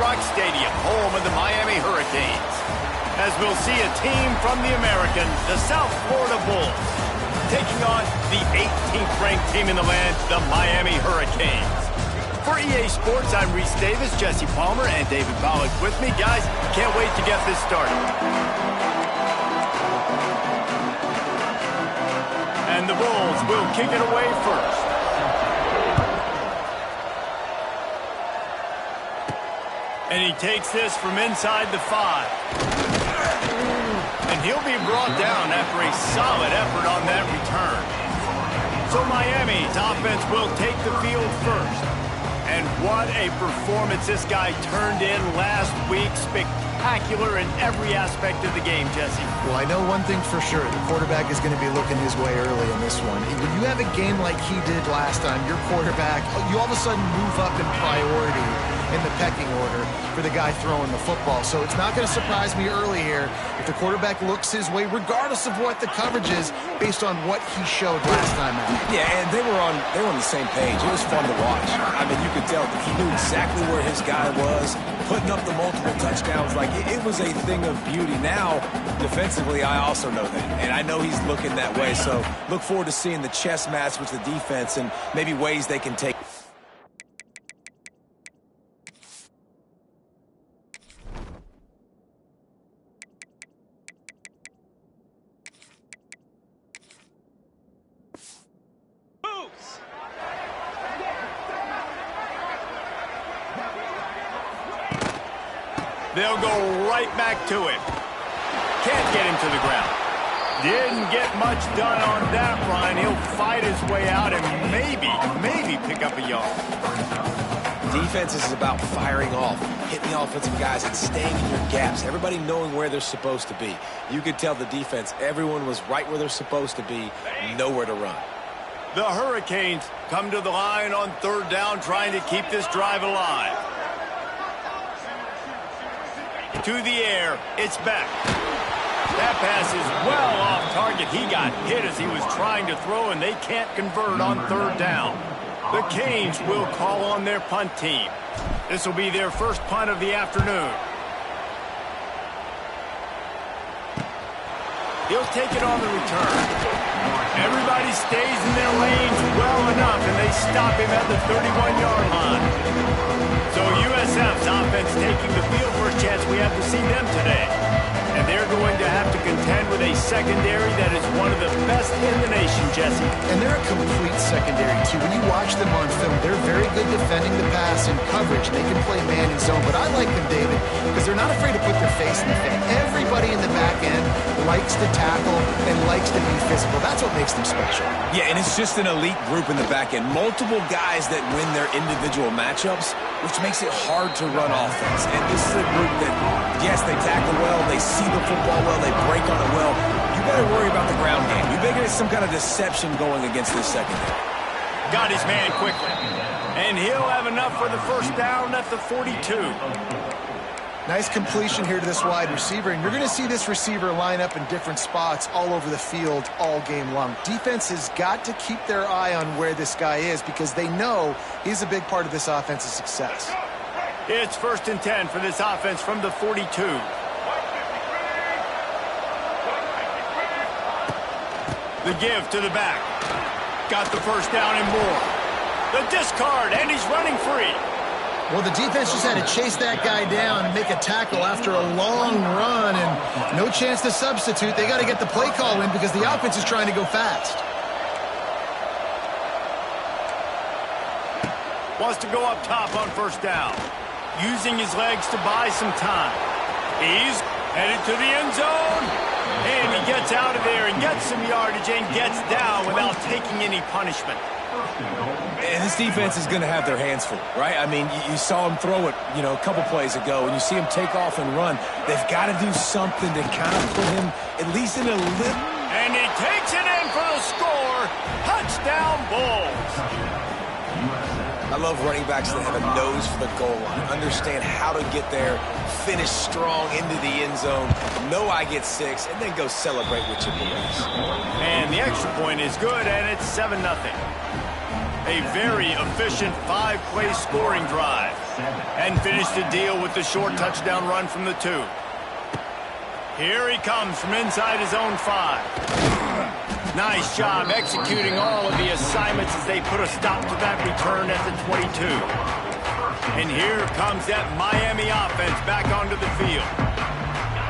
Rock Stadium, home of the Miami Hurricanes. As we'll see a team from the American, the South Florida Bulls, taking on the 18th ranked team in the land, the Miami Hurricanes. For EA Sports, I'm Reese Davis, Jesse Palmer, and David Pollack with me. Guys, can't wait to get this started. And the Bulls will kick it away first. And he takes this from inside the 5. And he'll be brought down after a solid effort on that return. So Miami's offense will take the field first. And what a performance this guy turned in last week. Spectacular in every aspect of the game, Jesse. Well, I know one thing for sure. The quarterback is going to be looking his way early in this one. When you have a game like he did last time, your quarterback, you all of a sudden move up in priority in the pecking order for the guy throwing the football. So it's not going to surprise me early here if the quarterback looks his way, regardless of what the coverage is, based on what he showed last time out. Yeah, and they were on the same page. It was fun to watch. I mean, you could tell that he knew exactly where his guy was, putting up the multiple touchdowns. Like, it was a thing of beauty. Now, defensively, I also know that, and I know he's looking that way. So look forward to seeing the chess match with the defense and maybe ways they can take. They'll go right back to him. Can't get him to the ground. Didn't get much done on that run. He'll fight his way out and maybe pick up a yard. Defense is about firing off, hitting the offensive guys, and staying in your gaps. Everybody knowing where they're supposed to be. You could tell the defense, everyone was right where they're supposed to be, nowhere to run. The Hurricanes come to the line on third down, trying to keep this drive alive. To the air, it's back. That pass is well off target. He got hit as he was trying to throw, and they can't convert on third down. The Canes will call on their punt team. This will be their first punt of the afternoon. He'll take it on the return. Everybody stays in their lanes well enough, and they stop him at the 31-yard line. So USF's offense taking the field. First chance we have to see them today. And they're going to have to contend with a secondary that is one of the best in the nation, Jesse. And they're a complete secondary, too. When you watch them on film, they're very good defending the pass and coverage. They can play man and zone. But I like them, David, because they're not afraid to put their face in the fan. Everybody in the back end likes to tackle and likes to be physical. That's what makes them special. Yeah, and it's just an elite group in the back end. Multiple guys that win their individual matchups, which makes it hard to run offense. And this is a group that, yes, they tackle well, they see the football well, they break on it well. You better worry about the ground game. You better get some kind of deception going against this secondary. Got his man quickly. And he'll have enough for the first down at the 42. Nice completion here to this wide receiver, and you're going to see this receiver line up in different spots all over the field all game long. Defense has got to keep their eye on where this guy is because they know he's a big part of this offense's success. It's 1st and 10 for this offense from the 42. The give to the back. Got the first down and more. The discard, and he's running free. Well, the defense just had to chase that guy down and make a tackle after a long run, and no chance to substitute. They got to get the play call in because the offense is trying to go fast. Wants to go up top on first down. Using his legs to buy some time. He's headed to the end zone. And he gets out of there and gets some yardage and gets down without taking any punishment. And this defense is going to have their hands full, right? I mean, you saw him throw it, a couple plays ago, and you see him take off and run. They've got to do something to kind of put him at least in a little. And he takes it in for the score. Touchdown, Bulls. I love running backs that have a nose for the goal line, understand how to get there, finish strong into the end zone, know I get 6, and then go celebrate with your boys. And the extra point is good, and it's 7-0. A very efficient 5-play scoring drive. And finish the deal with the short touchdown run from the 2. Here he comes from inside his own 5. Nice job executing all of the assignments as they put a stop to that return at the 22. And here comes that Miami offense back onto the field.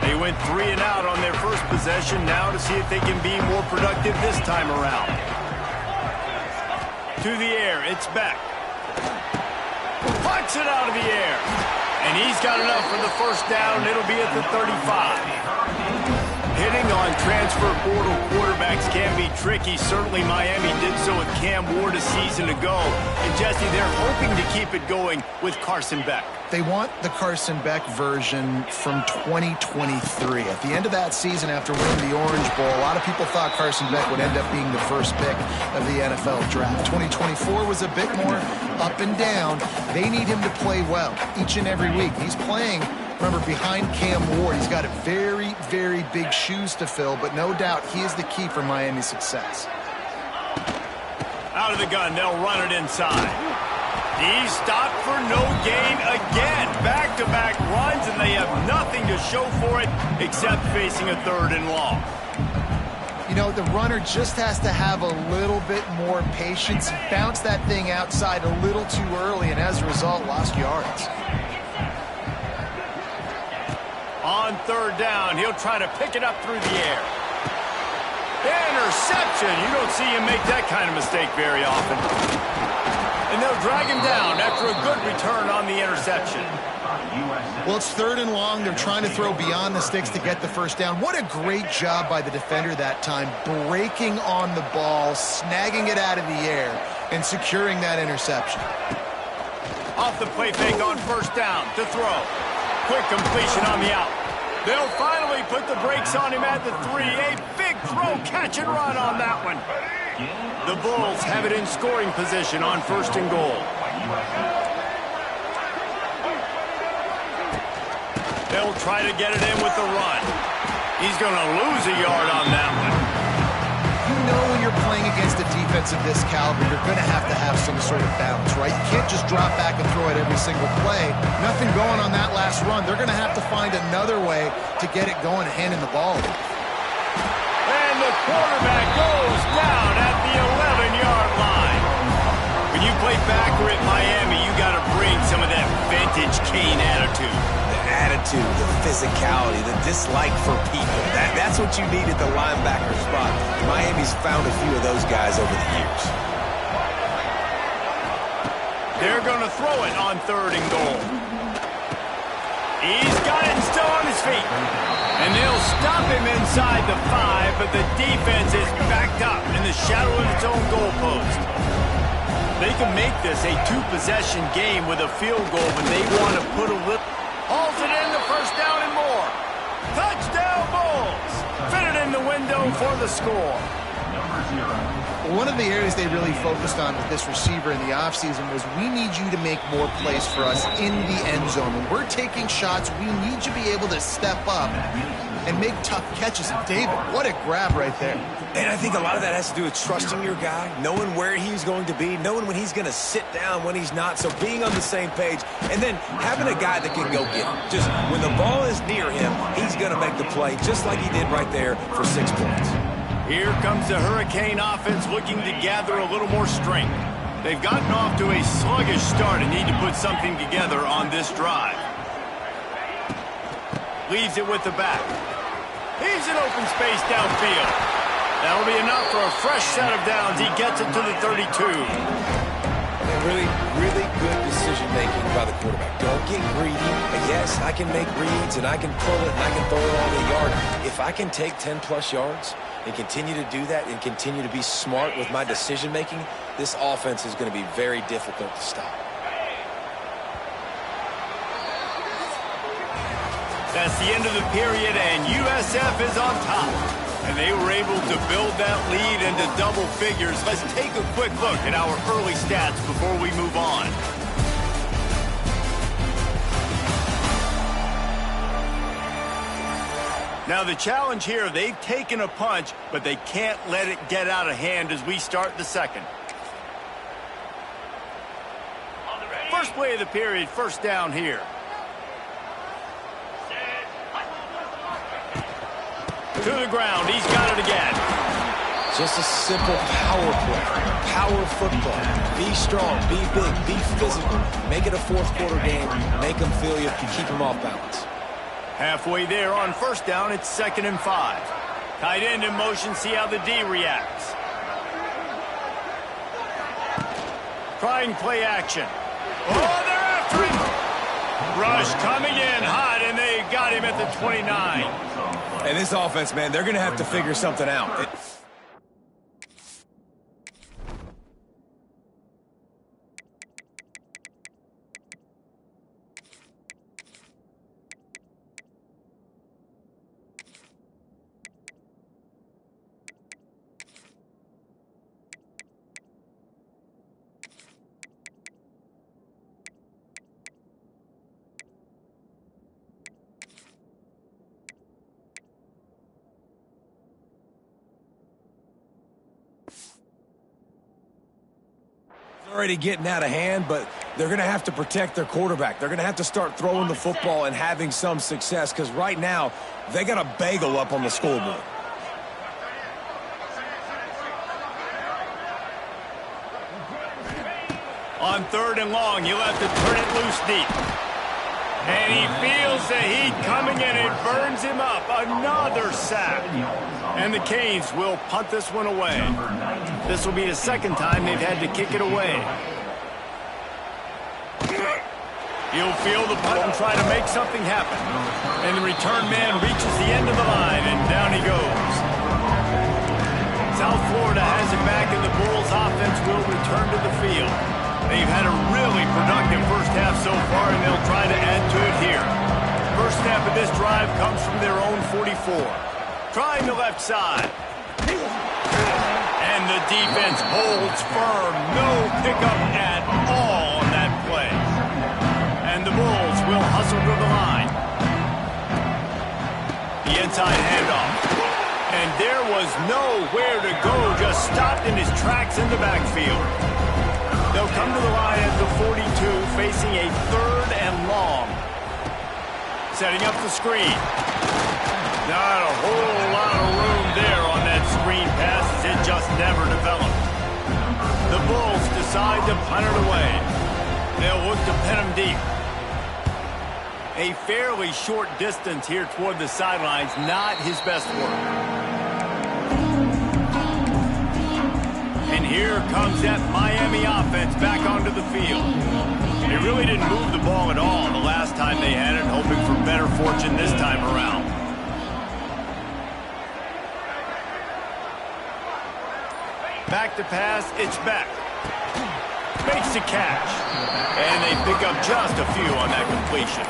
They went 3 and out on their first possession, now to see if they can be more productive this time around. To the air, it's Beck. Puts it out of the air. And he's got enough for the first down. It'll be at the 35. Hitting on transfer portal quarterbacks can be tricky. Certainly Miami did so with Cam Ward a season ago. And Jesse, they're hoping to keep it going with Carson Beck. They want the Carson Beck version from 2023. At the end of that season, after winning the Orange Bowl, a lot of people thought Carson Beck would end up being the first pick of the NFL draft. 2024 was a bit more up and down. They need him to play well each and every week. He's playing, remember, behind Cam Ward. He's got very, very big shoes to fill, but no doubt he is the key for Miami's success. Out of the gun, they'll run it inside. He's stopped for no gain again. Back-to-back runs, and they have nothing to show for it except facing a 3rd and long. You know, the runner just has to have a little bit more patience. Bounce that thing outside a little too early, and as a result, lost yards. On 3rd down, he'll try to pick it up through the air. Interception! You don't see him make that kind of mistake very often. And they'll drag him down after a good return on the interception. Well, it's 3rd and long. They're trying to throw beyond the sticks to get the first down. What a great job by the defender that time, breaking on the ball, snagging it out of the air, and securing that interception. Off the play fake on 1st down to throw. Quick completion on the out. They'll finally put the brakes on him at the 3. A big throw, catch and run on that one. The Bulls have it in scoring position on 1st and goal. They'll try to get it in with the run. He's going to lose a yard on that one. You know when you're playing against a defense of this caliber, you're going to have some sort of balance, right? You can't just drop back and throw it every single play. Nothing going on that last run. They're going to have to find another way to get it going, handing the ball. And the quarterback goes down at the 11-yard line. When you play backer at Miami, you got to bring some of that vintage Kane attitude. The attitude, the physicality, the dislike for people. That's what you need at the linebacker spot. Miami's found a few of those guys over the years. They're going to throw it on 3rd and goal. He's got it and still on his feet. And they'll stop him inside the 5, but the defense is backed up in the shadow of its own goalpost. They can make this a 2-possession game with a field goal, but they want to put a little... Hauls it in, the 1st down and more. Touchdown Bulls! Fit it in the window for the score. One of the areas they really focused on with this receiver in the offseason was we need you to make more plays for us in the end zone. When we're taking shots, we need you to be able to step up and make tough catches. And David, what a grab right there. And I think a lot of that has to do with trusting your guy, knowing where he's going to be, knowing when he's going to sit down, when he's not. So being on the same page, and then having a guy that can go get it. Just when the ball is near him, he's going to make the play, just like he did right there for 6 points. Here comes the Hurricane offense looking to gather a little more strength. They've gotten off to a sluggish start and need to put something together on this drive. Leaves it with the back. He's in open space downfield. That'll be enough for a fresh set of downs. He gets it to the 32. And really, really good decision-making by the quarterback. Don't get greedy. Yes, I can make reads, and I can pull it, and I can throw it all the yard. If I can take 10-plus yards and continue to do that and continue to be smart with my decision-making, this offense is going to be very difficult to stop. That's the end of the period, and USF is on top. And they were able to build that lead into double figures. Let's take a quick look at our early stats before we move on. Now the challenge here, they've taken a punch, but they can't let it get out of hand as we start the second. First play of the period, first down here. To the ground, he's got it again. Just a simple power play. Power football. Be strong, be big, be physical. Make it a fourth quarter game. Make them feel you, keep them off balance. Halfway there on first down, it's 2nd and 5. Tight end in motion, see how the D reacts. Trying play action. Oh, they're after him! Rush coming in hot, and they got him at the 29. And this offense, man, they're going to have to figure something out. Already getting out of hand, but they're going to have to protect their quarterback. They're going to have to start throwing the football and having some success, because right now they got a bagel up on the scoreboard. On 3rd and long, you'll have to turn it loose deep. And he feels the heat coming in. It burns him up. Another sack. And the Canes will punt this one away. This will be the 2nd time they've had to kick it away. He'll feel the punt and try to make something happen. And the return man reaches the end of the line, and down he goes. South Florida has it back, and the Bulls offense will return to the field. They've had a really productive first half so far, and they'll try to add to it here. First snap of this drive comes from their own 44. Trying the left side. And the defense holds firm. No pickup at all on that play. And the Bulls will hustle to the line. The inside handoff. And there was nowhere to go. Just stopped in his tracks in the backfield. They'll come to the line at the 42, facing a 3rd and long. Setting up the screen. Not a whole lot of room there on that screen pass, as it just never developed. The Bulls decide to punt it away. They'll look to pin him deep. A fairly short distance here toward the sidelines, not his best work. And here comes that Miami offense back onto the field. They really didn't move the ball at all the last time they had it, hoping for better fortune this time around. Back to pass, it's back. Makes the catch. And they pick up just a few on that completion.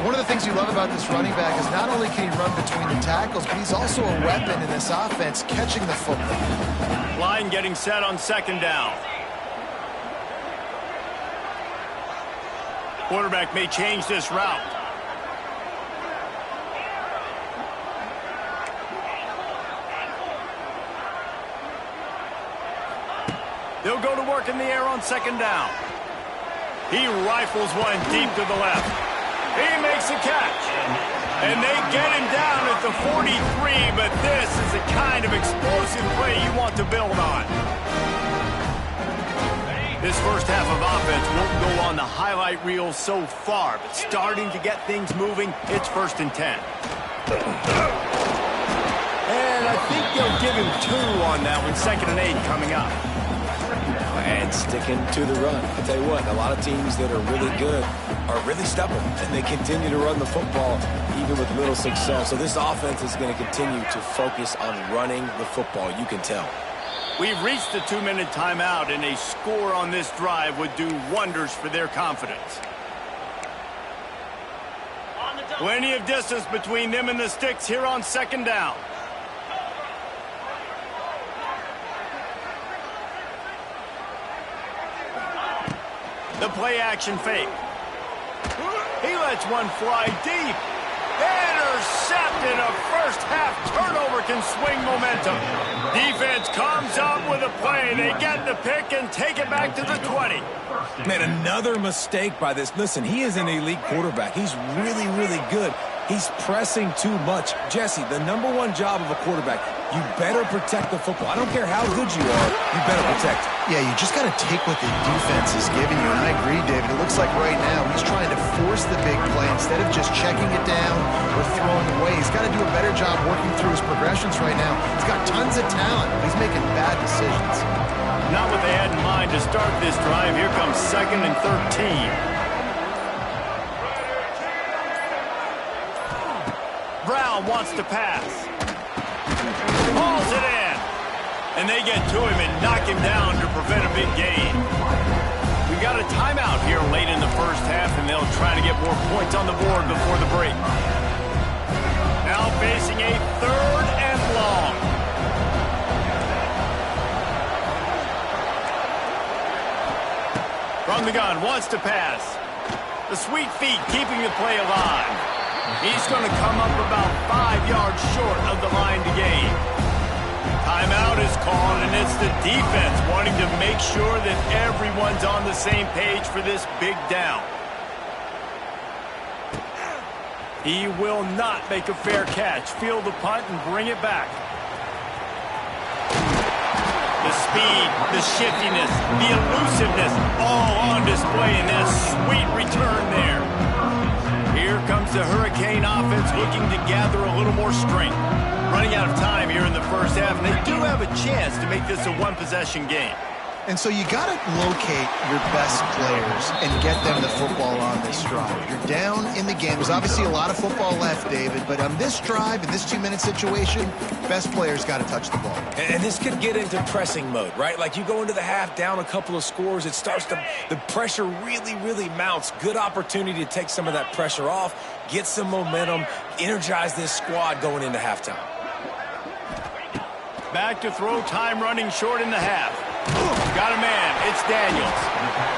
One of the things you love about this running back is not only can he run between the tackles, but he's also a weapon in this offense, catching the football. Line getting set on 2nd down. Quarterback may change this route. They'll go to work in the air on 2nd down. He rifles one deep to the left. He makes a catch. And they get him down at the 43, but this is the kind of explosive play you want to build on. This first half of offense won't go on the highlight reel so far, but starting to get things moving, it's 1st and 10. And I think they'll give him 2 on that one, 2nd and 8 coming up. And sticking to the run. I'll tell you what, a lot of teams that are really good are really stubborn, and they continue to run the football even with little success. So this offense is going to continue to focus on running the football. You can tell. We've reached the 2-minute timeout, and a score on this drive would do wonders for their confidence. Plenty of distance between them and the sticks here on 2nd down. The play action fake. He lets one fly deep. Intercepted, a first half turnover can swing momentum. Defense comes up with a play. They get the pick and take it back to the 20. Man, another mistake by this. Listen, he is an elite quarterback. He's really, really good. He's pressing too much. Jesse, the #1 job of a quarterback, you better protect the football. I don't care how good you are, you better protect it. Yeah, you just got to take what the defense is giving you. And I agree, David. It looks like right now he's trying to force the big play instead of just checking it down or throwing away. He's got to do a better job working through his progressions right now. He's got tons of talent, but he's making bad decisions. Not what they had in mind to start this drive. Here comes 2nd and 13. Brown wants to pass. Hauls it in. And they get to him and knock him down to prevent a big gain. We got a timeout here late in the first half, and they'll try to get more points on the board before the break. Now facing a 3rd and long. From the gun, wants to pass. The sweet feet keeping the play alive. He's going to come up about 5 yards short of the line to gain. Timeout is called, and it's the defense wanting to make sure that everyone's on the same page for this big down. He will not make a fair catch. Field the punt and bring it back. The speed, the shiftiness, the elusiveness, all on display in that sweet return there. Here comes the Hurricane offense looking to gather a little more strength. Running out of time here in the first half, and they do have a chance to make this a one-possession game. And so you got to locate your best players and get them the football on this drive. You're down in the game. There's obviously a lot of football left, David, but on this drive, in this 2-minute situation, best players got to touch the ball. And this could get into pressing mode, right? Like you go into the half down a couple of scores, it starts to, the pressure really, really mounts. Good opportunity to take some of that pressure off, get some momentum, energize this squad going into halftime. Back to throw, time running short in the half. Got a man, it's Daniels.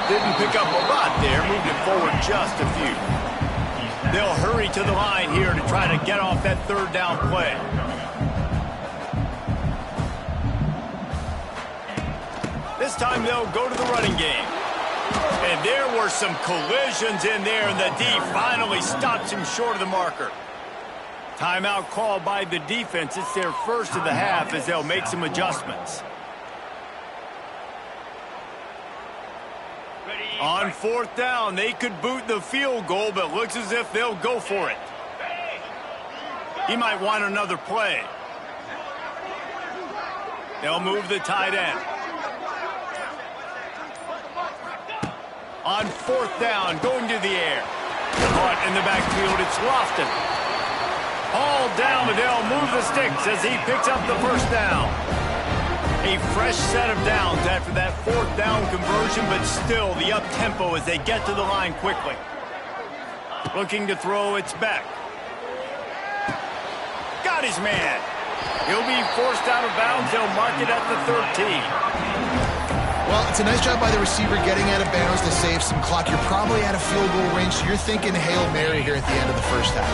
Didn't pick up a lot there, moved it forward just a few. They'll hurry to the line here to try to get off that 3rd down play. This time they'll go to the running game. And there were some collisions in there, and the D finally stops him short of the marker. Timeout called by the defense. It's their first of the half as they'll make some adjustments. On 4th down, they could boot the field goal, but looks as if they'll go for it. He might want another play. They'll move the tight end. On 4th down, going to the air. Caught in the backfield, it's Lofton. Hauled down, but they'll move the sticks as he picks up the first down. A fresh set of downs after that 4th down conversion, but still the up-tempo as they get to the line quickly. Looking to throw, it's back. Got his man. He'll be forced out of bounds. They'll mark it at the 13. Well, it's a nice job by the receiver getting out of bounds to save some clock. You're probably at a field goal range, so you're thinking Hail Mary here at the end of the first half.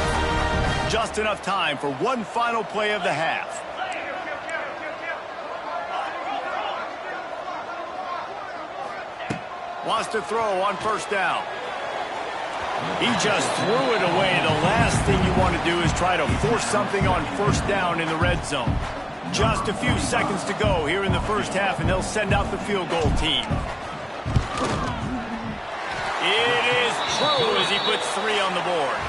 Just enough time for one final play of the half. Wants to throw on 1st down. He just threw it away. The last thing you want to do is try to force something on 1st down in the red zone. Just a few seconds to go here in the first half, and they'll send out the field goal team. It is true as he puts 3 on the board.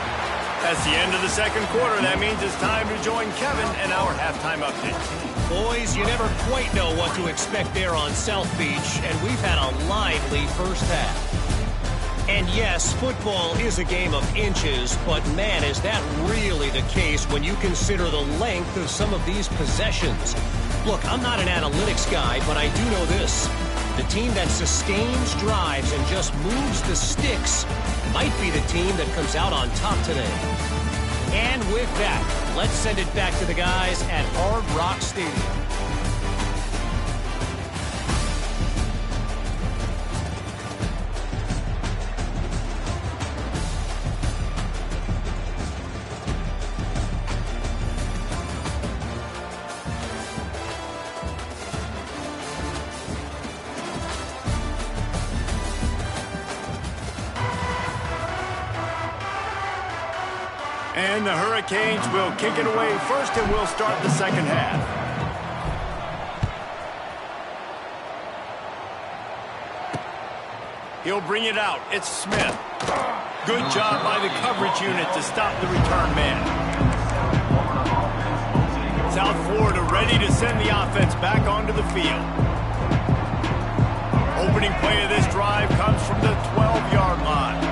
That's the end of the 2nd quarter. That means it's time to join Kevin and our halftime update. Boys, you never quite know what to expect there on South Beach, and we've had a lively first half. And yes, football is a game of inches, but man, is that really the case when you consider the length of some of these possessions. Look, I'm not an analytics guy, but I do know this. The team that sustains drives and just moves the sticks might be the team that comes out on top today. And with that, let's send it back to the guys at Hard Rock Stadium. And the Hurricanes will kick it away first, and we'll start the second half. He'll bring it out. It's Smith. Good job by the coverage unit to stop the return man. South Florida ready to send the offense back onto the field. Opening play of this drive comes from the 12-yard line.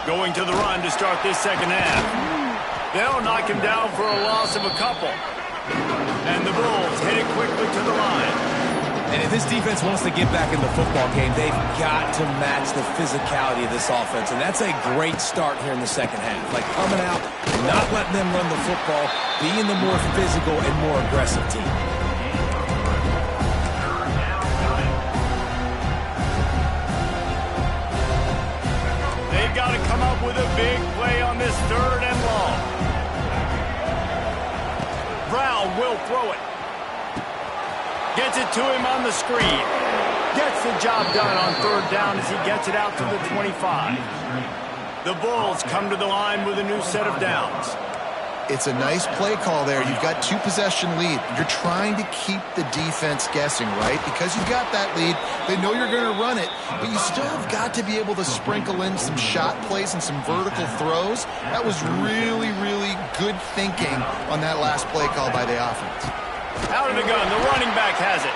Going to the run to start this second half. They'll knock him down for a loss of a couple. And the Bulls hit it quickly to the line. And if this defense wants to get back in the football game, they've got to match the physicality of this offense. And that's a great start here in the second half. Like coming out, not letting them run the football, being the more physical and more aggressive team. They've got to come up with a big play on this third and long. Brown will throw it. Gets it to him on the screen. Gets the job done on third down as he gets it out to the 25. The Bulls come to the line with a new set of downs. It's a nice play call there. You've got 2-possession lead. You're trying to keep the defense guessing, right? Because you've got that lead, they know you're going to run it, but you still have got to be able to sprinkle in some shot plays and some vertical throws. That was really, really good thinking on that last play call by the offense. Out of the gun, the running back has it.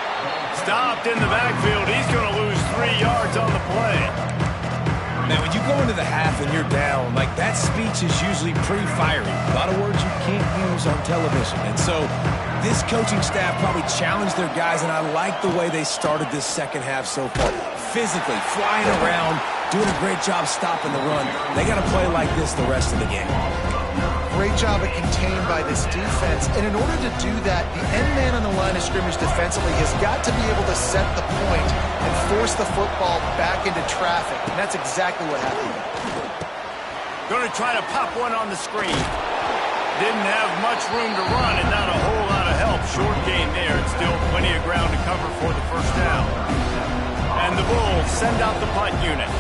Stopped in the backfield. He's going to lose 3 yards on the play. Man, when you go into the half and you're down, like that speech is usually pretty fiery. A lot of words you can't use on television. And so this coaching staff probably challenged their guys, and I like the way they started this second half so far. Physically, flying around, doing a great job stopping the run. They got to play like this the rest of the game. Great job of contained by this defense. And in order to do that, the end man on the line of scrimmage defensively has got to be able to set the point and force the football back into traffic. And that's exactly what happened. Going to try to pop one on the screen. Didn't have much room to run and not a whole lot of help. Short gain there. It's still plenty of ground to cover for the first down. And the Bulls send out the punt unit.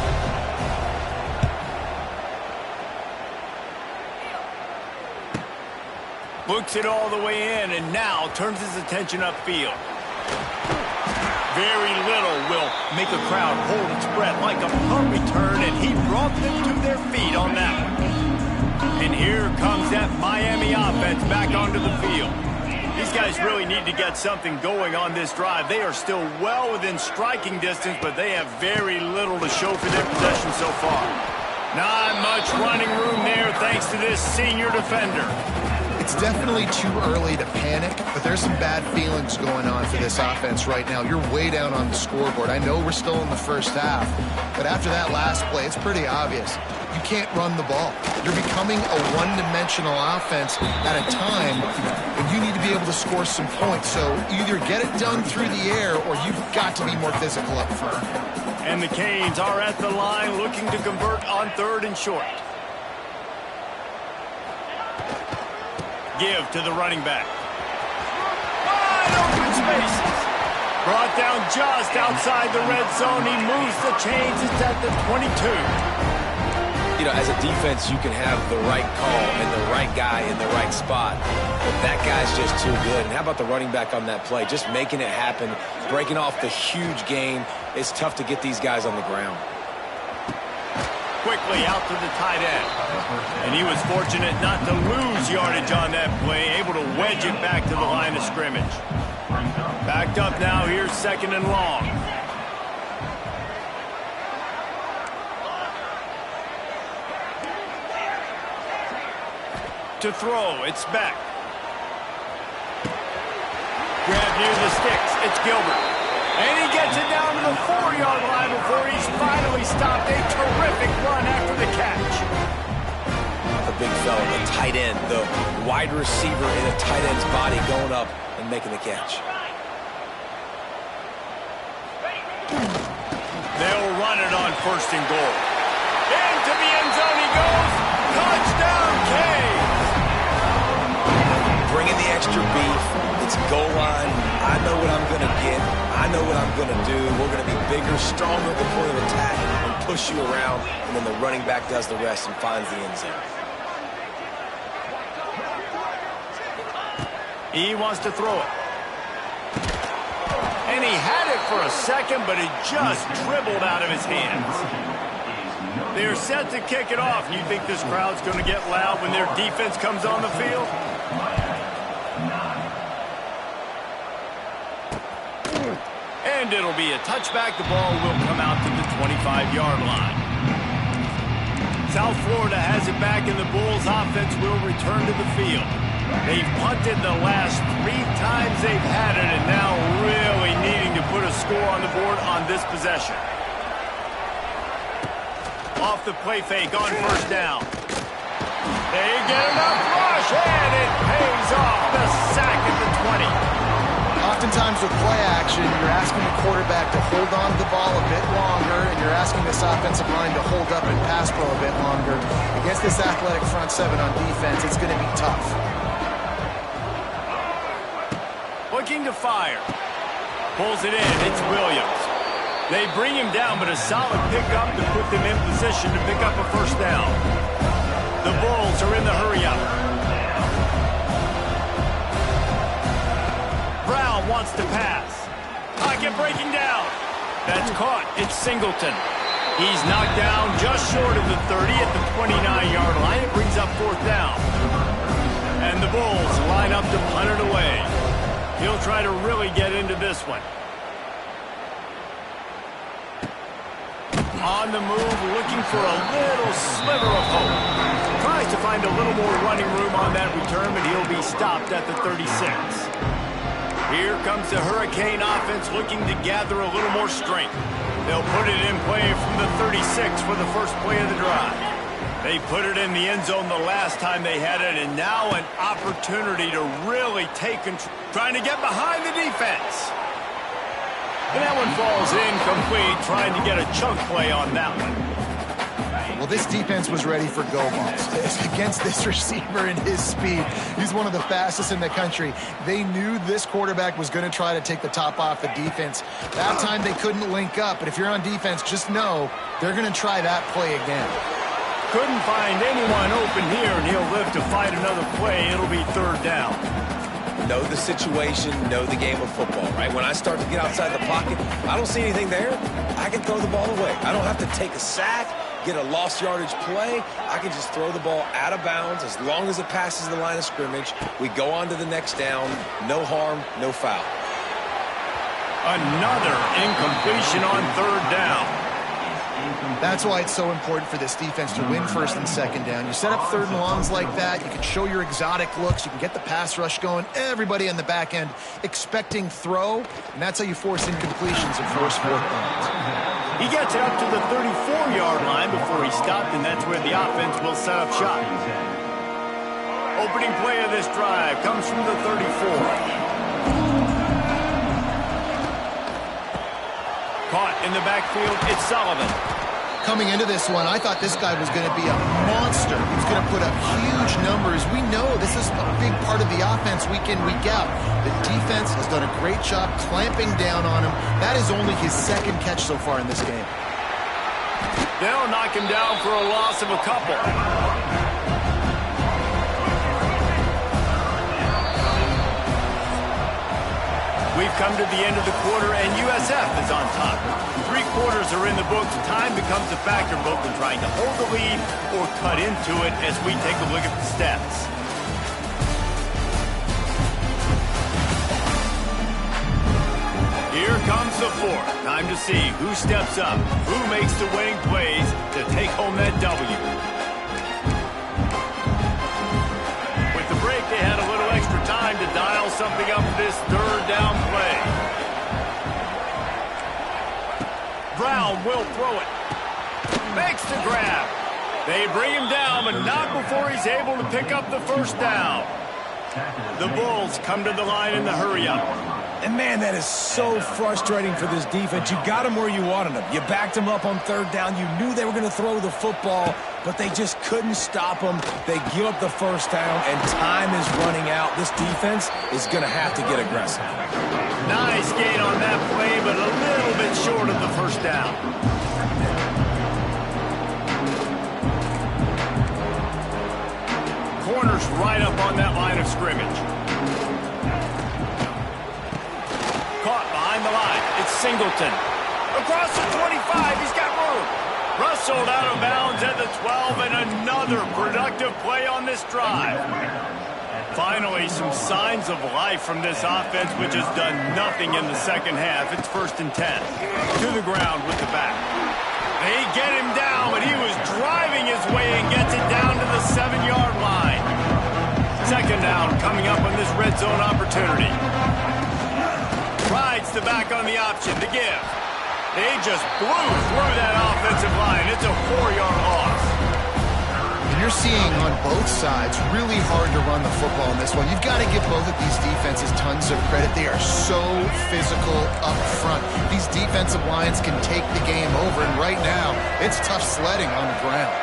Looks it all the way in and now turns his attention upfield. Very little will make a crowd hold its breath like a punt return, and he brought them to their feet on that one. And here comes that Miami offense back onto the field. These guys really need to get something going on this drive. They are still well within striking distance, but they have very little to show for their possession so far. Not much running room there thanks to this senior defender. It's definitely too early to panic, but there's some bad feelings going on for this offense right now. You're way down on the scoreboard. I know we're still in the first half, but after that last play, it's pretty obvious. You can't run the ball. You're becoming a one-dimensional offense at a time when you need to be able to score some points. So either get it done through the air or you've got to be more physical up front. And the Canes are at the line looking to convert on third and short. Give to the running back. Wide open spaces. Brought down just outside the red zone. He moves the chains. It's at the 22. You know, as a defense, you can have the right call and the right guy in the right spot. But that guy's just too good. And how about the running back on that play? Just making it happen, breaking off the huge gain. It's tough to get these guys on the ground. Quickly out to the tight end. And he was fortunate not to lose yardage on that play, able to wedge it back to the line of scrimmage. Backed up now, here's second and long. To throw, it's Beck. Grab near the sticks, it's Gilbert. And he gets it down to the 4-yard line before he's finally stopped. A terrific run after the catch. The big fella, the tight end, the wide receiver in a tight end's body going up and making the catch. They'll run it on first and goal. Into the end zone he goes. Touchdown, Canes. Bringing the extra beef. It's goal line. I know what I'm going to get. I know what I'm going to do. We're going to be bigger, stronger at the point of attack, and push you around, and then the running back does the rest and finds the end zone. He wants to throw it. And he had it for a second, but it just dribbled out of his hands. They're set to kick it off. You think this crowd's going to get loud when their defense comes on the field? And it'll be a touchback. The ball will come out to the 25-yard line. South Florida has it back, and the Bulls offense will return to the field. They've punted the last 3 times they've had it, and now really needing to put a score on the board on this possession. Off the play fake on first down. They get enough rush, and it pays off. The sack at the 20. Oftentimes with play action, you're asking the quarterback to hold on to the ball a bit longer, and you're asking this offensive line to hold up and pass pro a bit longer. Against this athletic front seven on defense, it's going to be tough. Looking to fire. Pulls it in. It's Williams. They bring him down, but a solid pickup to put them in position to pick up a first down. The Bulls are in the hurry-up. Brown wants to pass. Pocket breaking down. That's caught. It's Singleton. He's knocked down just short of the 30 at the 29-yard line. It brings up fourth down. And the Bulls line up to punt it away. He'll try to really get into this one. On the move, looking for a little sliver of hope. Tries to find a little more running room on that return, but he'll be stopped at the 36. Here comes the Hurricane offense looking to gather a little more strength. They'll put it in play from the 36 for the first play of the drive. They put it in the end zone the last time they had it, and now an opportunity to really take control, trying to get behind the defense. And that one falls incomplete, trying to get a chunk play on that one. Well, this defense was ready for go balls. Against this receiver and his speed, he's one of the fastest in the country. They knew this quarterback was going to try to take the top off the defense. That time they couldn't link up, but if you're on defense, just know they're going to try that play again. Couldn't find anyone open here, and he'll live to fight another play. It'll be third down. Know the situation, know the game of football, right? When I start to get outside the pocket, I don't see anything there, I can throw the ball away. I don't have to take a sack, get a lost yardage play. I can just throw the ball out of bounds as long as it passes the line of scrimmage. We go on to the next down. No harm, no foul. Another incompletion on third down. That's why it's so important for this defense to win first and second down. You set up third and longs like that, you can show your exotic looks, you can get the pass rush going, everybody on the back end expecting throw, and that's how you force incompletions and force fourth downs. He gets it up to the 34-yard line before he stopped, and that's where the offense will set up shop. Opening play of this drive comes from the 34. Caught in the backfield, it's Sullivan. Coming into this one, I thought this guy was going to be a monster. He was going to put up huge numbers. We know this is a big part of the offense week in, week out. The defense has done a great job clamping down on him. That is only his second catch so far in this game. They'll knock him down for a loss of a couple. We've come to the end of the quarter, and USF is on top. 3 quarters are in the books. Time becomes a factor both in trying to hold the lead or cut into it as we take a look at the stats. Here comes the fourth. Time to see who steps up, who makes the winning plays to take home that W. With the break, they had a little extra time to dial something up for this third down play. Brown will throw it. Makes the grab. They bring him down, but not before he's able to pick up the first down. The Bulls come to the line in the hurry-up. And, man, that is so frustrating for this defense. You got them where you wanted them. You backed them up on third down. You knew they were going to throw the football, but they just couldn't stop them. They give up the first down, and time is running out. This defense is going to have to get aggressive. Nice gain on that play, but a little bit short of the first down. corner's right up on that line of scrimmage. Caught behind the line. It's Singleton. Across the 25, he's got room. Rustled out of bounds at the 12, and another productive play on this drive. Finally, some signs of life from this offense, which has done nothing in the second half. It's 1st and 10. To the ground with the back. They get him down, but he was driving his way and gets it down to the 7-yard line. 2nd down coming up on this red zone opportunity. Rides the back on the option to give. They just blew through that offensive line. It's a 4-yard loss. And you're seeing on both sides really hard to run the football in this one. You've got to give both of these defenses tons of credit. They are so physical up front. These defensive lines can take the game over, and right now, it's tough sledding on the ground.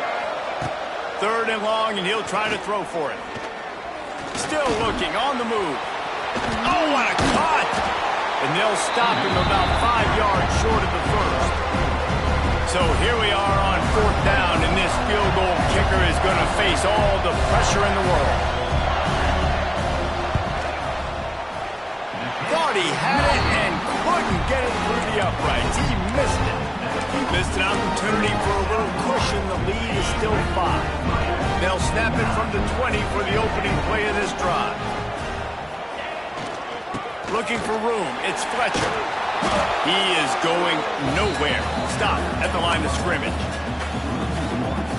3rd and long, and he'll try to throw for it. Still looking, on the move. Oh, what a cut! And they'll stop him about 5 yards short of the 1st. So here we are on 4th down, and this field goal kicker is going to face all the pressure in the world. Thought he had it and couldn't get it through the uprights. He missed it. He missed an opportunity for a little cushion. The lead is still 5. They'll snap it from the 20 for the opening play of this drive. Looking for room. It's Fletcher. He is going nowhere. Stop at the line of scrimmage.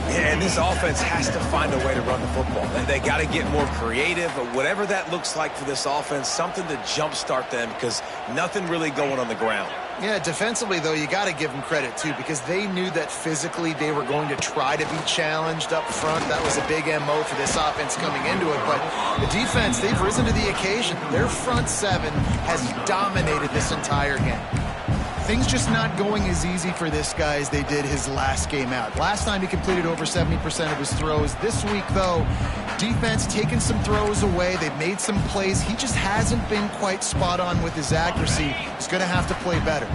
Yeah, and this offense has to find a way to run the football. They got to get more creative, but whatever that looks like for this offense, something to jumpstart them because nothing really going on the ground. Yeah, defensively, though, you got to give them credit, too, because they knew that physically they were going to try to be challenged up front. That was a big MO for this offense coming into it. But the defense, they've risen to the occasion. Their front 7 has dominated this entire game. Things just not going as easy for this guy as they did his last game out. Last time he completed over 70% of his throws. This week, though, defense taking some throws away. They've made some plays. He just hasn't been quite spot on with his accuracy. He's going to have to play better.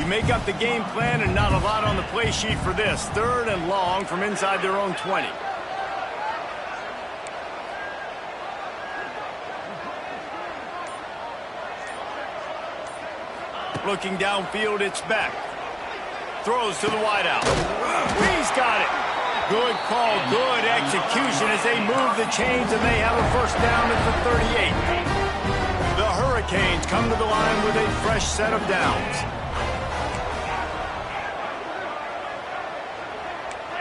You make up the game plan and not a lot on the play sheet for this. 3rd and long from inside their own 20. Looking downfield, it's Beck. Throws to the wideout. He's got it. Good call, good execution as they move the chains, and they have a 1st down at the 38. The Hurricanes come to the line with a fresh set of downs.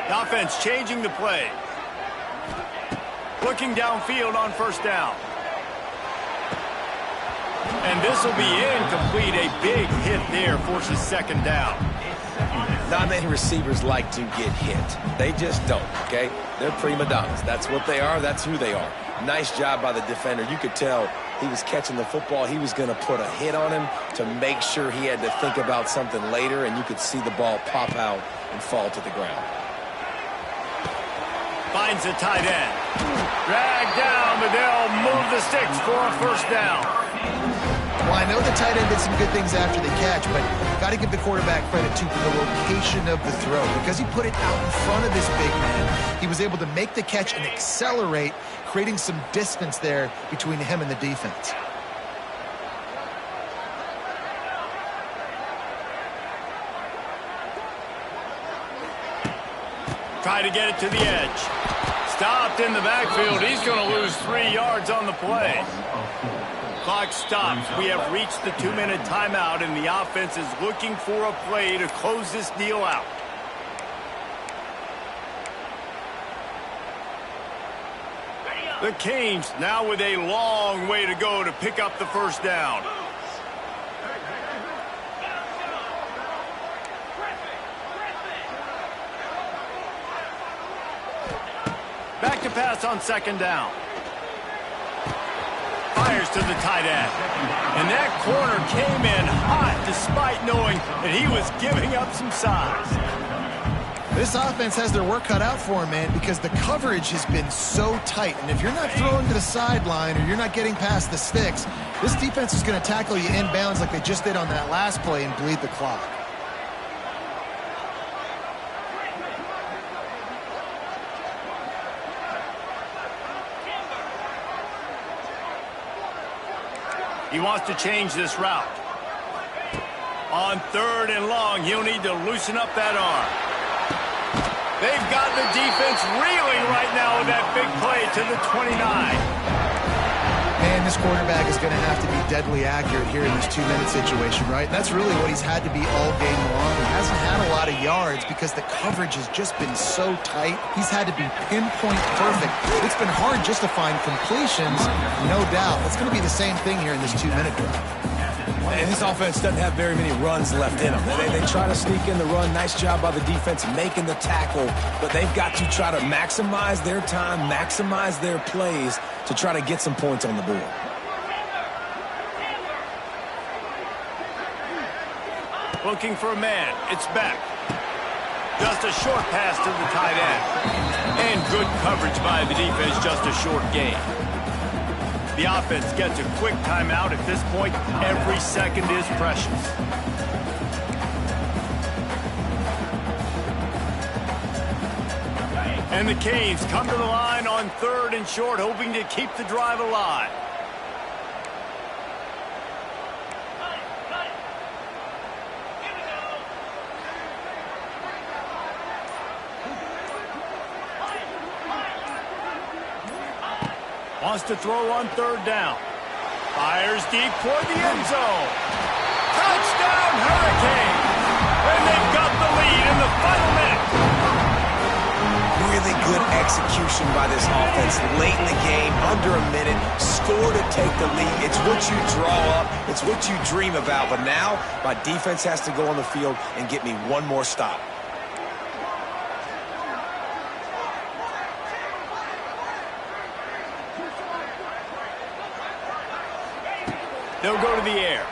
The offense changing the play. Looking downfield on 1st down. And this will be incomplete. A big hit there forces 2nd down. Not many receivers like to get hit. They just don't, okay? They're prima donnas. That's what they are. That's who they are. Nice job by the defender. You could tell he was catching the football. He was going to put a hit on him to make sure he had to think about something later, and you could see the ball pop out and fall to the ground. Finds the tight end. Dragged down, but they'll move the sticks for a 1st down. Well, I know the tight end did some good things after the catch, but got to give the quarterback credit, too, for the location of the throw. Because he put it out in front of this big man, he was able to make the catch and accelerate, creating some distance there between him and the defense. Try to get it to the edge. Stopped in the backfield. He's going to lose 3 yards on the play. Clock stops. We have reached the 2-minute timeout, and the offense is looking for a play to close this deal out. The Canes now with a long way to go to pick up the 1st down. Back to pass on 2nd down. Fires to the tight end. And that corner came in hot despite knowing that he was giving up some size. This offense has their work cut out for him, man, because the coverage has been so tight. And if you're not throwing to the sideline or you're not getting past the sticks, this defense is going to tackle you inbounds like they just did on that last play and bleed the clock. He wants to change this route. On 3rd and long, he'll need to loosen up that arm. They've got the defense reeling right now with that big play to the 29. Man, this quarterback is going to have to be deadly accurate here in this 2-minute situation, right? That's really what he's had to be all game long. He hasn't had a lot of yards because the coverage has just been so tight. He's had to be pinpoint perfect. It's been hard just to find completions, no doubt. It's going to be the same thing here in this 2-minute drive. And this offense doesn't have very many runs left in them. They try to sneak in the run. Nice job by the defense making the tackle. But they've got to try to maximize their time, maximize their plays to try to get some points on the board. Looking for a man. It's Beck. Just a short pass to the tight end. And good coverage by the defense, just a short gain. The offense gets a quick timeout. At this point, every second is precious. And the Canes come to the line on 3rd and short, hoping to keep the drive alive. Wants to throw on 3rd down. Fires deep toward the end zone. Touchdown, Hurricanes! And they've got the lead in the final minute. Really good execution by this offense late in the game, under a minute, score to take the lead. It's what you draw up. It's what you dream about. But now, my defense has to go on the field and get me one more stop. They'll go to the air.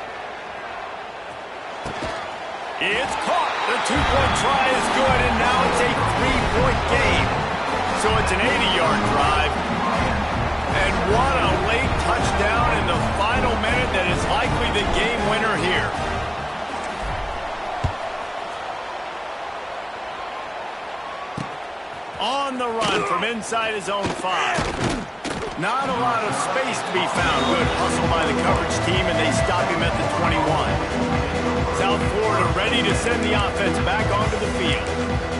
It's caught. The 2-point try is good, and now it's a 3-point game. So it's an 80-yard drive. And what a late touchdown in the final minute that is likely the game winner here. On the run from inside his own 5. Not a lot of space to be found. Good hustle by the coverage team, and they stop him at the 21. South Florida ready to send the offense back onto the field.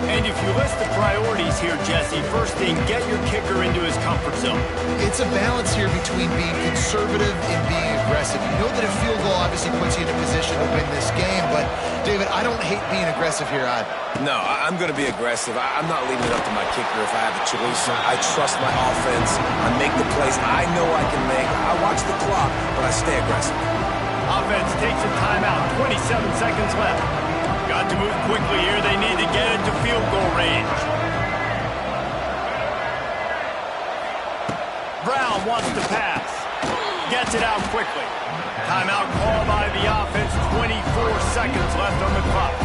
And if you list the priorities here, Jesse, first thing, get your kicker into his comfort zone. It's a balance here between being conservative and being aggressive. You know that a field goal obviously puts you in a position to win this game, but, David, I don't hate being aggressive here either. No, I'm going to be aggressive. I'm not leaving it up to my kicker if I have a choice. I trust my offense. I make the plays I know I can make. I watch the clock, but I stay aggressive. Offense takes a timeout. 27 seconds left. Got to move quickly here. They need to get it to field goal range. Brown wants to pass. Gets it out quickly. Timeout call by the offense. 24 seconds left on the clock.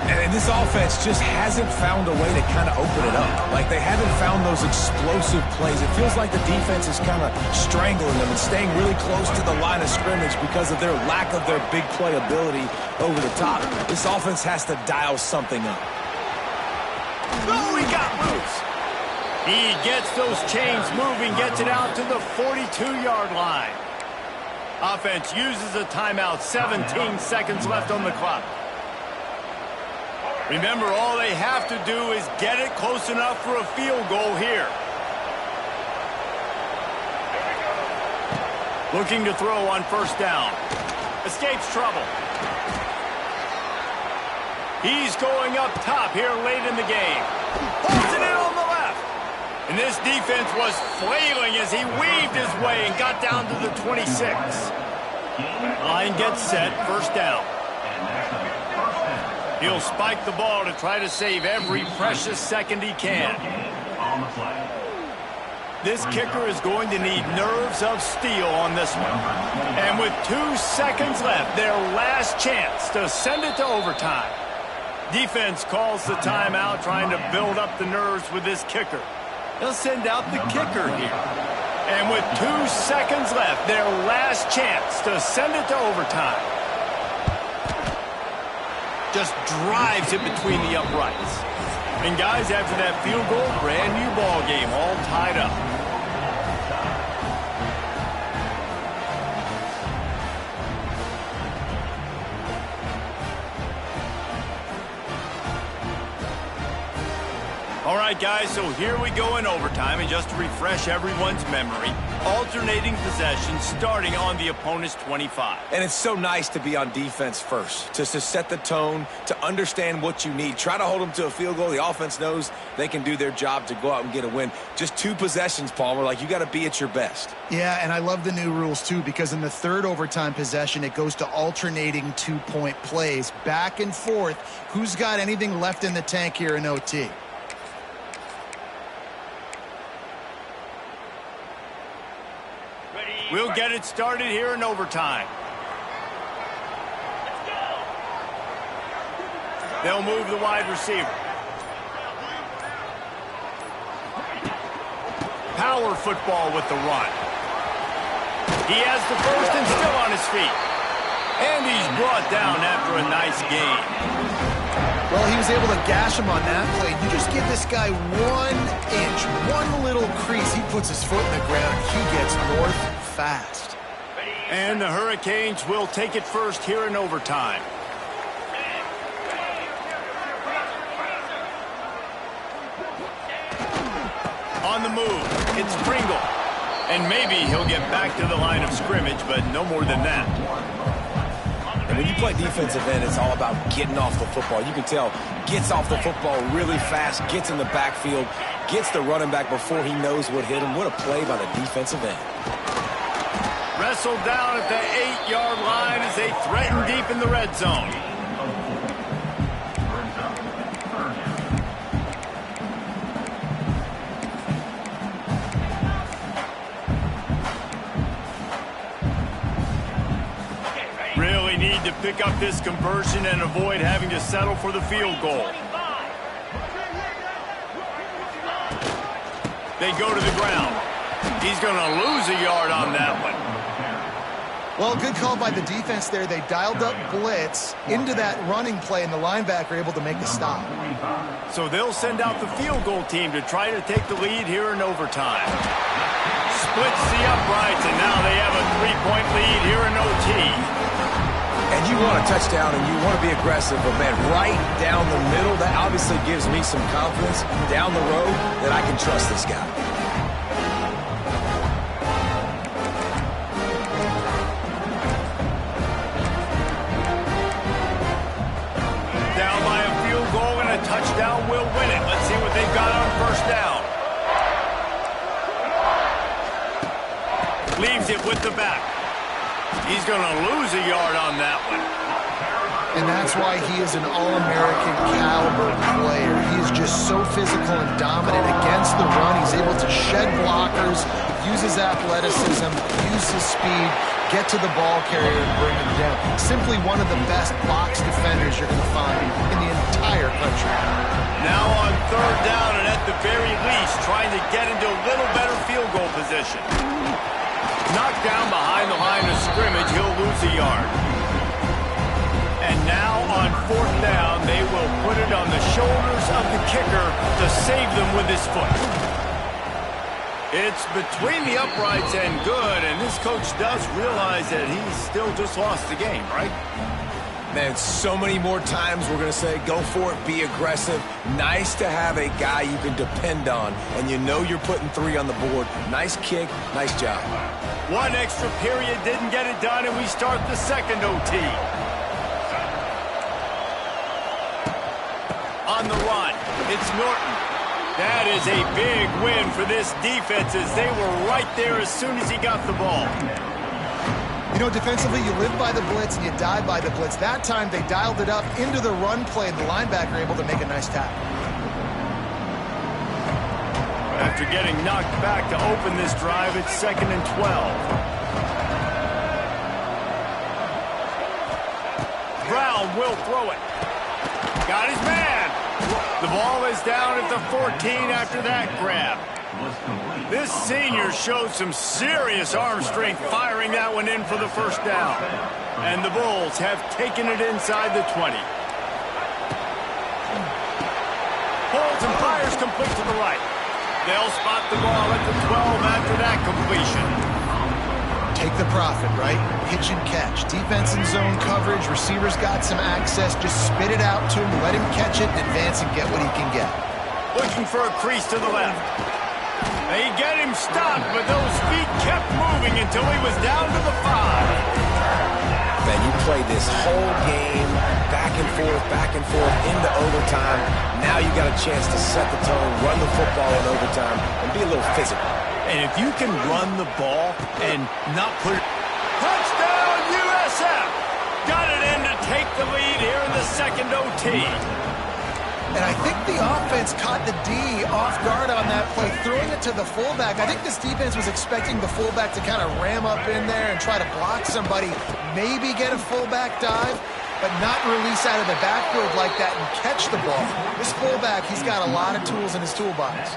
And this offense just hasn't found a way to kind of open it up. Like, they haven't found those explosive plays. It feels like the defense is kind of strangling them and staying really close to the line of scrimmage because of their lack of their big play ability over the top. This offense has to dial something up. Oh, he got loose. He gets those chains moving, gets it out to the 42-yard line. Offense uses a timeout. 17 seconds left on the clock. Remember, all they have to do is get it close enough for a field goal here. Looking to throw on 1st down. Escapes trouble. He's going up top here late in the game. Pulls it in on the left. And this defense was flailing as he weaved his way and got down to the 26. Line gets set. 1st down. He'll spike the ball to try to save every precious second he can. This kicker is going to need nerves of steel on this one. And with 2 seconds left, their last chance to send it to overtime. Defense calls the timeout, trying to build up the nerves with this kicker. They'll send out the kicker here. And with 2 seconds left, their last chance to send it to overtime. Just drives it between the uprights. And guys, after that field goal, brand new ball game, all tied up. right, guys, so here we go in overtime, and just to refresh everyone's memory, alternating possession starting on the opponent's 25. And it's so nice to be on defense first, just to set the tone, to understand what you need. Try to hold them to a field goal. The offense knows they can do their job to go out and get a win. Just 2 possessions, Palmer, like you got to be at your best. Yeah, and I love the new rules, too, because in the third overtime possession, it goes to alternating 2-point plays, back and forth. Who's got anything left in the tank here in OT? We'll get it started here in overtime. They'll move the wide receiver. Power football with the run. He has the first and still on his feet. And he's brought down after a nice gain. Well, he was able to gash him on that play. You just give this guy 1 inch, one little crease. He puts his foot in the ground, and he gets north fast. And the Hurricanes will take it first here in overtime. On the move, it's Pringle. And maybe he'll get back to the line of scrimmage, but no more than that. And when you play defensive end, it's all about getting off the football. You can tell, gets off the football really fast, gets in the backfield, gets the running back before he knows what hit him. What a play by the defensive end. Wrestled down at the 8-yard line as they threaten deep in the red zone. Really need to pick up this conversion and avoid having to settle for the field goal. They go to the ground. He's going to lose a yard on that one. Well, good call by the defense there. They dialed up blitz into that running play, and the linebacker able to make the stop. So they'll send out the field goal team to try to take the lead here in overtime. Splits the uprights, and now they have a 3-point lead here in OT. And you want a touchdown and you want to be aggressive, but man, right down the middle, that obviously gives me some confidence down the road that I can trust this guy. Down by a field goal and a touchdown will win it. Let's see what they've got on first down. Leaves it with the back. He's going to lose a yard on that one. And that's why he is an All-American caliber player. He is just so physical and dominant against the run. He's able to shed blockers, use his athleticism, use his speed, get to the ball carrier and bring him down. Simply one of the best box defenders you're going to find in the entire country. Now on third down and at the very least trying to get into a little better field goal position. Knocked down behind the line of scrimmage, he'll lose a yard. And now on fourth down, they will put it on the shoulders of the kicker to save them with his foot. It's between the uprights and good, and this coach does realize that he's still just lost the game, right? Man, so many more times we're going to say, go for it, be aggressive. Nice to have a guy you can depend on, and you know you're putting 3 on the board. Nice kick, nice job. One extra period didn't get it done, and we start the second OT. On the run, it's Norton. That is a big win for this defense as they were right there as soon as he got the ball. You know, defensively, you live by the blitz and you die by the blitz. That time, they dialed it up into the run play, and the linebacker able to make a nice tackle. After getting knocked back to open this drive, it's 2nd and 12. Brown will throw it. Got his man. The ball is down at the 14 after that grab. This senior showed some serious arm strength firing that one in for the first down. And the Bulls have taken it inside the 20. Holds and fires complete to the right. They'll spot the ball at the 12 after that completion. Take the profit, right? Pitch and catch. Defense in zone coverage. Receivers got some access. Just spit it out to him. Let him catch it and advance and get what he can get. looking for a crease to the left. They get him stopped, but those feet kept moving until he was down to the 5. Man, you played this whole game back and forth into overtime. Now you got a chance to set the tone, run the football in overtime, and be a little physical. And if you can run the ball and not put it... Touchdown, USF! Got it in to take the lead here in the second OT. And I think the offense caught the D off guard on that play, throwing it to the fullback. I think this defense was expecting the fullback to kind of ram up in there and try to block somebody, maybe get a fullback dive, but not release out of the backfield like that and catch the ball. This fullback, he's got a lot of tools in his toolbox.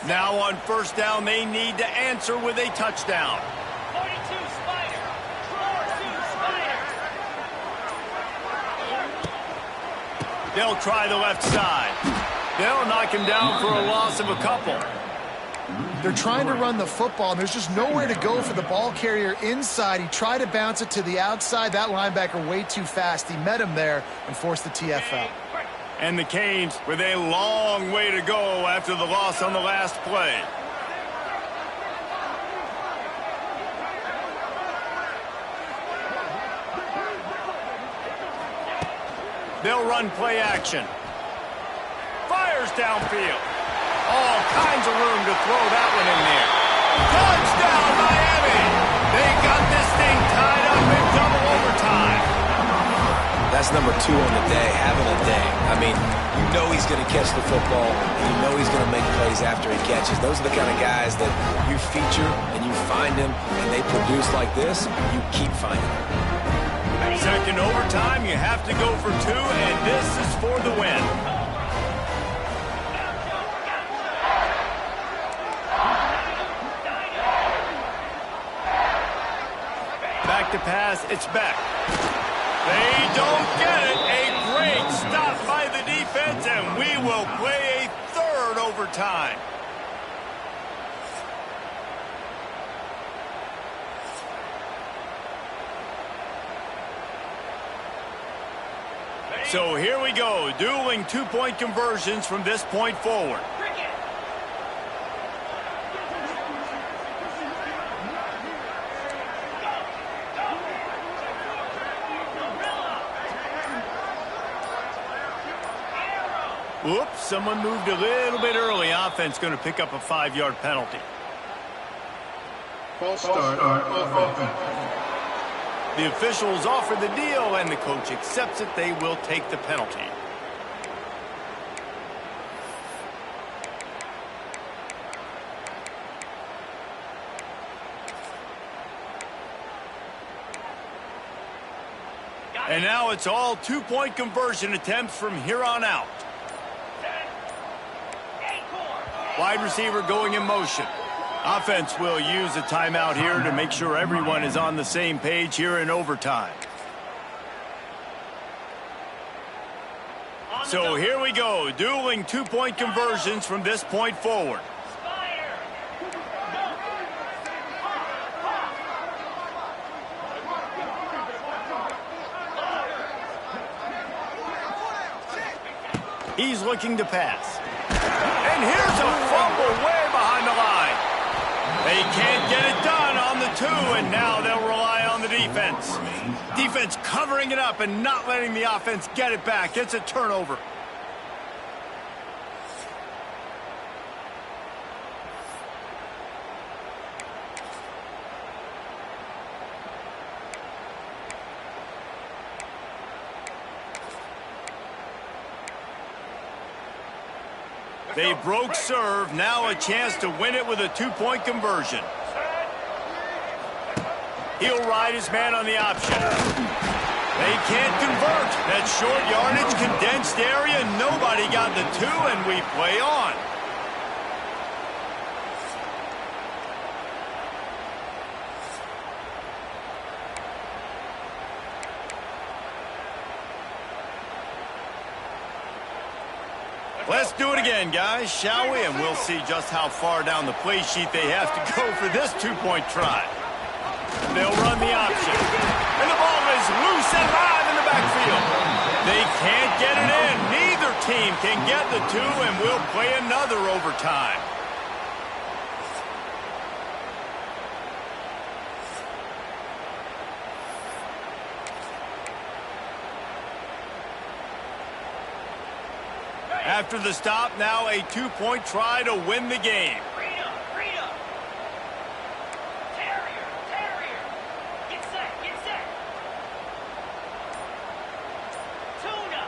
Now on first down, they need to answer with a touchdown. 42 Spider. 42 Spider. They'll try the left side. They'll knock him down for a loss of a couple. They're trying to run the football, and there's just nowhere to go for the ball carrier inside. He tried to bounce it to the outside. That linebacker way too fast. He met him there and forced the TFL. And the Canes with a long way to go after the loss on the last play. They'll run play action. Fires downfield. All kinds of room to throw that one in there. Touchdown, Miami! They got this thing tied up in double overtime. That's number 2 on the day, having a day. I mean, you know he's going to catch the football, and you know he's going to make plays after he catches. Those are the kind of guys that you feature and you find them, and they produce like this, you keep finding them. Second overtime, you have to go for 2, and this is for the win. Back to pass, it's back. They don't get it. A great stop by the defense, and we will play a third overtime. So here we go, dueling two-point conversions from this point forward. Oops, someone moved a little bit early. Offense going to pick up a 5-yard penalty. False start on offense. The officials offer the deal, and the coach accepts it. They will take the penalty. And now it's all two-point conversion attempts from here on out. Wide receiver going in motion. Offense will use a timeout here to make sure everyone is on the same page here in overtime. So here we go, dueling two-point conversions from this point forward. He's looking to pass. And here's a fumble way behind the line. They can't get it done on the 2, and now they'll rely on the defense. Defense covering it up and not letting the offense get it back. It's a turnover. They broke serve, now a chance to win it with a two-point conversion. He'll ride his man on the option. They can't convert. That short yardage, condensed area, nobody got the 2, and we play on. Let's do it again, guys, shall we? And we'll see just how far down the play sheet they have to go for this two-point try. They'll run the option. And the ball is loose and live in the backfield. They can't get it in. Neither team can get the two, and we'll play another overtime. After the stop, now a two-point try to win the game. Freedom. Terrier. Get set. Tuna.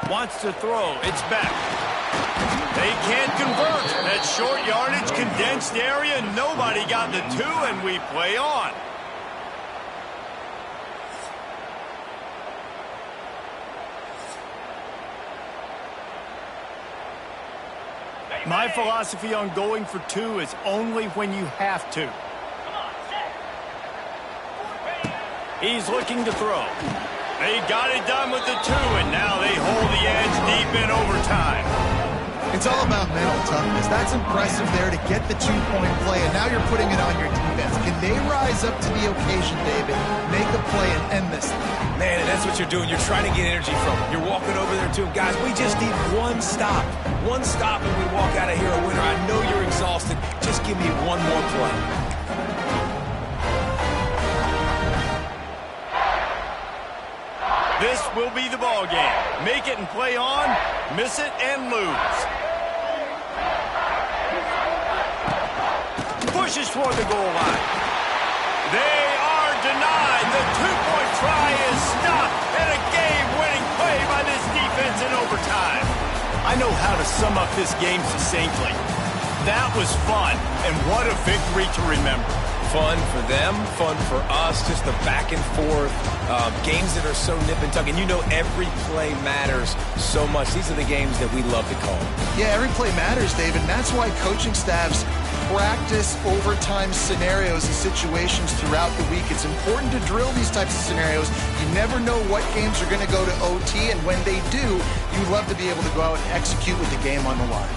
Wants to throw. It's back. They can't convert. That short yardage, condensed area. Nobody got the two, and we play on. My philosophy on going for two is only when you have to. Come on, set. He's looking to throw. They got it done with the two, and now they hold the edge deep in overtime. It's all about mental toughness. That's impressive there to get the two-point play, and now you're putting it on your defense. Can they rise up to the occasion, David, make a play and end this thing? Man, and that's what you're doing. You're trying to get energy from it. You're walking over there to him. Guys, we just need one stop. One stop and we walk out of here a winner. I know you're exhausted. Just give me one more play. This will be the ball game. Make it and play on, miss it and lose. Pushes toward the goal line. They are denied. The two-point try is stopped, and a game-winning play by this defense in overtime. I know how to sum up this game succinctly. That was fun, and what a victory to remember. Fun for them, fun for us, just the back and forth, games that are so nip and tuck. And you know every play matters so much. These are the games that we love to call. Yeah, every play matters, David, and that's why coaching staffs practice overtime scenarios and situations throughout the week. It's important to drill these types of scenarios. You never know what games are going to go to OT, and when they do, you love to be able to go out and execute with the game on the line.